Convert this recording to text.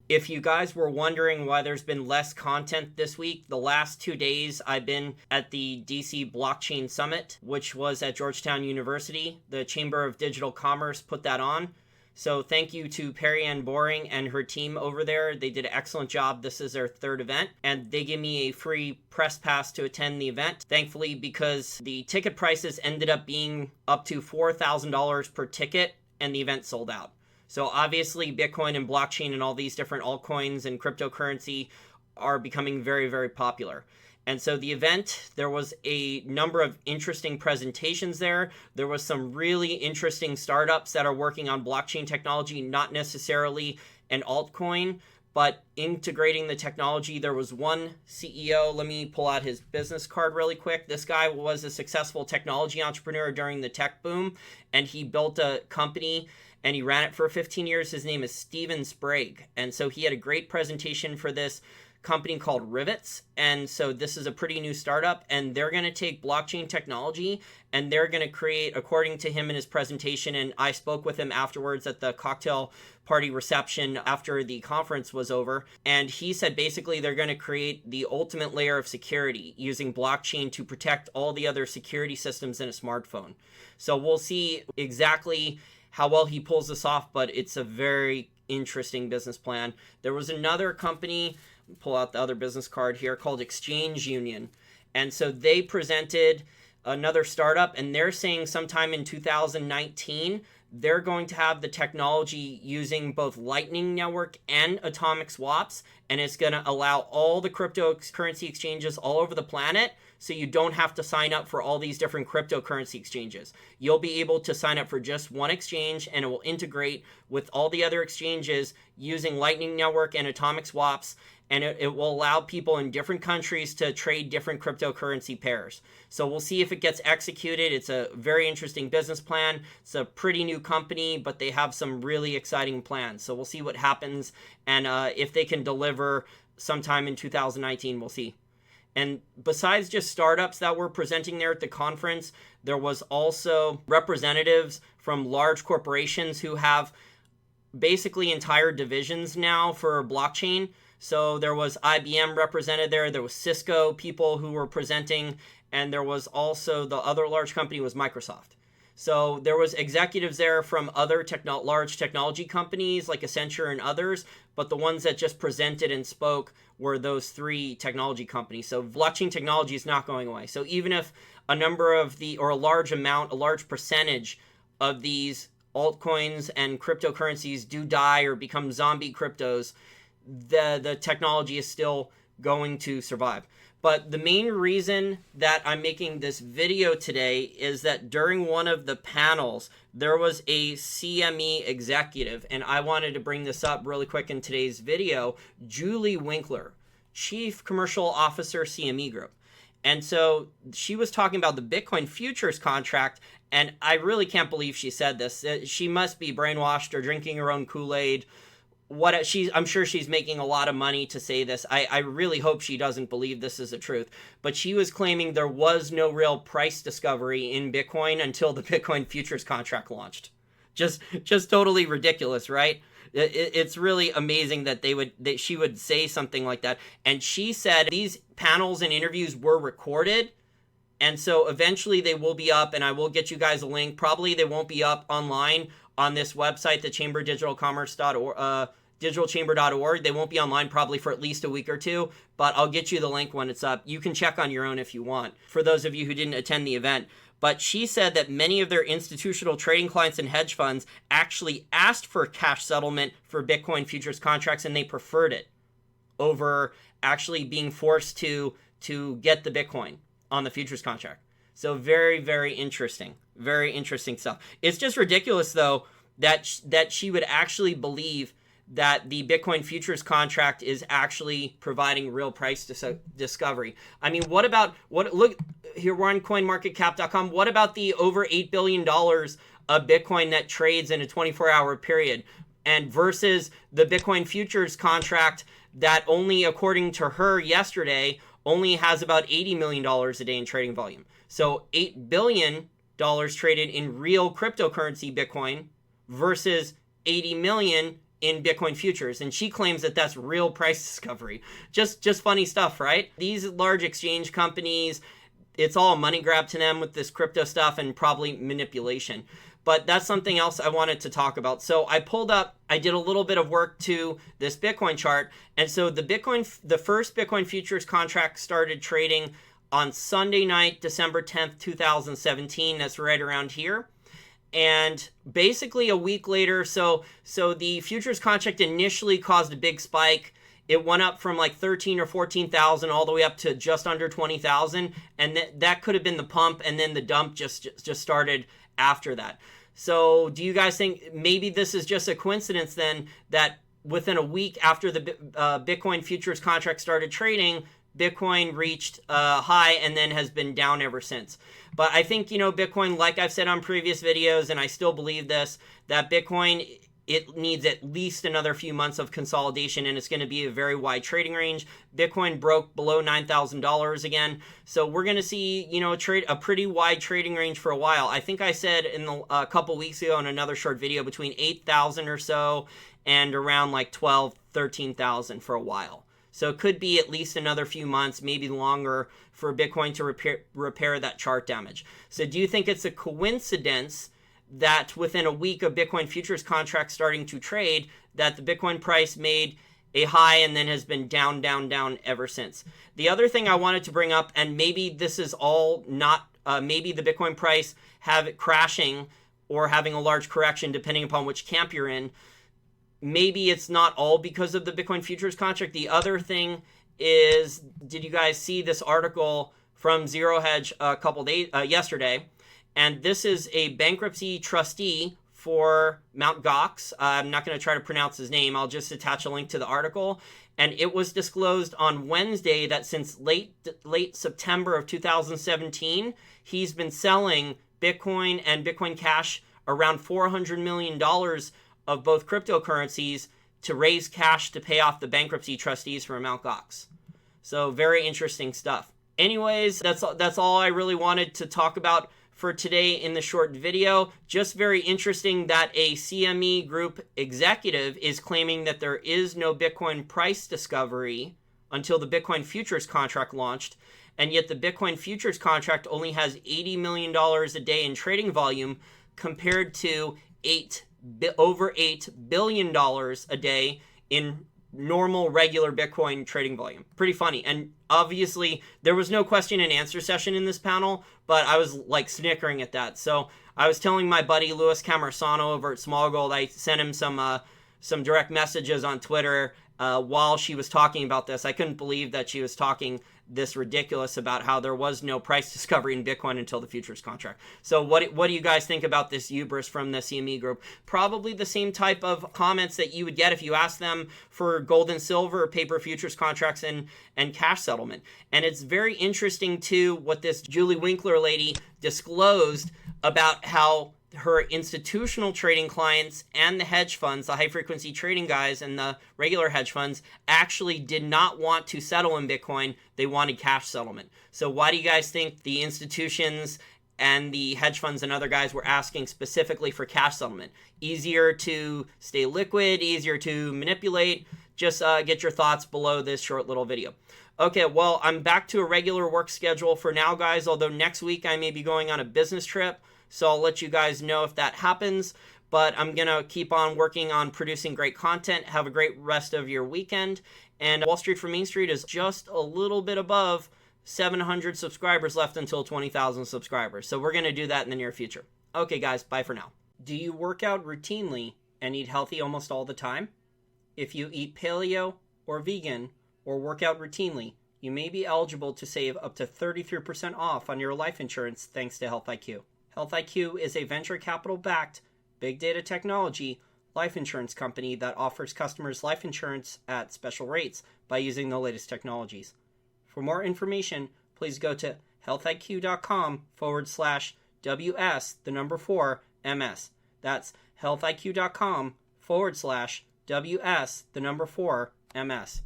If you guys were wondering why there's been less content this week, the last 2 days I've been at the DC Blockchain Summit, which was at Georgetown University. The Chamber of Digital Commerce put that on. So thank you to Perry Ann Boring and her team over there. They did an excellent job. This is their third event, and they gave me a free press pass to attend the event. Thankfully, because the ticket prices ended up being up to $4,000 per ticket, and the event sold out. So obviously, Bitcoin and blockchain and all these different altcoins and cryptocurrency are becoming very, very popular. And so the event, there was a number of interesting presentations there. There was some really interesting startups that are working on blockchain technology, not necessarily an altcoin, but integrating the technology. There was one CEO, let me pull out his business card really quick. This guy was a successful technology entrepreneur during the tech boom, and he built a company and he ran it for 15 years. His name is Steven Sprague. And so he had a great presentation for this company called Rivetz. And so this is a pretty new startup, and they're going to take blockchain technology and they're going to create, according to him in his presentation, and I spoke with him afterwards at the cocktail party reception after the conference was over, and he said basically they're going to create the ultimate layer of security using blockchain to protect all the other security systems in a smartphone. So we'll see exactly how well he pulls this off, but it's a very interesting business plan. There was another company, pull out the other business card here, called Exchange Union. And so they presented another startup, and they're saying sometime in 2019, they're going to have the technology using both Lightning Network and atomic swaps, and it's going to allow all the cryptocurrency exchanges all over the planet, so you don't have to sign up for all these different cryptocurrency exchanges. You'll be able to sign up for just one exchange, and it will integrate with all the other exchanges using Lightning Network and atomic swaps, and it will allow people in different countries to trade different cryptocurrency pairs. So we'll see if it gets executed. It's a very interesting business plan. It's a pretty new company, but they have some really exciting plans. So we'll see what happens, and if they can deliver sometime in 2019, we'll see. And besides just startups that were presenting there at the conference, there was also representatives from large corporations who have basically entire divisions now for blockchain. So there was IBM represented there. There was Cisco people who were presenting, and there was also the other large company was Microsoft. So there was executives there from other large technology companies like Accenture and others, but the ones that just presented and spoke were those three technology companies. So blockchain technology is not going away. So even if a large percentage of these altcoins and cryptocurrencies do die or become zombie cryptos, the technology is still going to survive. But the main reason that I'm making this video today is that during one of the panels, there was a CME executive, and I wanted to bring this up really quick in today's video, Julie Winkler, Chief Commercial Officer, CME Group. And so she was talking about the Bitcoin futures contract, and I really can't believe she said this. She must be brainwashed or drinking her own Kool-Aid. I'm sure she's making a lot of money to say this. I really hope she doesn't believe this is the truth. But she was claiming there was no real price discovery in Bitcoin until the Bitcoin futures contract launched. Just totally ridiculous, right? It's really amazing that she would say something like that. And she said these panels and interviews were recorded, and so eventually they will be up, and I will get you guys a link. Probably they won't be up online on this website, the digitalchamber.org. They won't be online probably for at least a week or two, but I'll get you the link when it's up. You can check on your own if you want, for those of you who didn't attend the event. But she said that many of their institutional trading clients and hedge funds actually asked for cash settlement for Bitcoin futures contracts, and they preferred it over actually being forced to get the Bitcoin on the futures contract. So very, very interesting. Very interesting stuff. It's just ridiculous, though, that she would actually believe that the Bitcoin futures contract is actually providing real price discovery. I mean, look here, we're on coinmarketcap.com. What about the over $8 billion of Bitcoin that trades in a 24-hour period, and versus the Bitcoin futures contract that only, according to her yesterday, only has about $80 million a day in trading volume. So $8 billion traded in real cryptocurrency Bitcoin versus 80 million in Bitcoin futures, and she claims that that's real price discovery. Just funny stuff, right? These large exchange companies, it's all a money grab to them with this crypto stuff and probably manipulation. But that's something else I wanted to talk about. So I did a little bit of work to this Bitcoin chart. And so the first Bitcoin futures contract started trading on Sunday night, December 10th, 2017. That's right around here. And basically a week later, so the futures contract initially caused a big spike. It went up from like 13 or 14,000 all the way up to just under 20,000. And that could have been the pump. And then the dump just started after that. So do you guys think maybe this is just a coincidence then that within a week after the Bitcoin futures contract started trading, Bitcoin reached a high and then has been down ever since? But I think, Bitcoin, like I've said on previous videos, and I still believe this, that Bitcoin, it needs at least another few months of consolidation, and it's going to be a very wide trading range. Bitcoin broke below $9,000 again. So we're going to see, a pretty wide trading range for a while. I think I said a couple weeks ago in another short video between 8,000 or so and around like 12, 13,000 for a while. So it could be at least another few months, maybe longer, for Bitcoin to repair that chart damage. So do you think it's a coincidence that within a week of Bitcoin futures contracts starting to trade, that the Bitcoin price made a high and then has been down, down, down ever since? The other thing I wanted to bring up, and maybe this is all not, maybe the Bitcoin price have it crashing or having a large correction depending upon which camp you're in. Maybe it's not all because of the Bitcoin futures contract. The other thing is, did you guys see this article from Zero Hedge yesterday? And this is a bankruptcy trustee for Mt. Gox. I'm not going to try to pronounce his name. I'll just attach a link to the article. And it was disclosed on Wednesday that since late September of 2017, he's been selling Bitcoin and Bitcoin Cash around $400 million of both cryptocurrencies to raise cash to pay off the bankruptcy trustees for Mt. Gox. So very interesting stuff. Anyways, that's all I really wanted to talk about for today in the short video. Just very interesting that a CME Group executive is claiming that there is no Bitcoin price discovery until the Bitcoin futures contract launched, and yet the Bitcoin futures contract only has $80 million a day in trading volume compared to over $8 billion a day in normal regular Bitcoin trading volume. Pretty funny. And obviously there was no question and answer session in this panel, but I was like snickering at that. So I was telling my buddy Louis Camarsano over at Small Gold, I sent him some direct messages on Twitter while she was talking about this. I couldn't believe that she was talking this ridiculous about how there was no price discovery in Bitcoin until the futures contract. So what do you guys think about this hubris from the CME Group? Probably the same type of comments that you would get if you asked them for gold and silver paper futures contracts and cash settlement. And it's very interesting too what this Julie Winkler lady disclosed about how her institutional trading clients and the hedge funds, the high frequency trading guys and the regular hedge funds, actually did not want to settle in Bitcoin. They wanted cash settlement. So why do you guys think the institutions and the hedge funds and other guys were asking specifically for cash settlement? Easier to stay liquid, easier to manipulate? Just get your thoughts below this short little video. Okay, well, I'm back to a regular work schedule for now, guys, although next week I may be going on a business trip. So I'll let you guys know if that happens, but I'm going to keep on working on producing great content. Have a great rest of your weekend. And Wall Street for Main Street is just a little bit above 700 subscribers left until 20,000 subscribers. So we're going to do that in the near future. Okay, guys, bye for now. Do you work out routinely and eat healthy almost all the time? If you eat paleo or vegan or work out routinely, you may be eligible to save up to 33% off on your life insurance thanks to Health IQ. Health IQ is a venture capital-backed, big data technology life insurance company that offers customers life insurance at special rates by using the latest technologies. For more information, please go to healthiq.com/WS4MS. That's healthiq.com/WS4MS.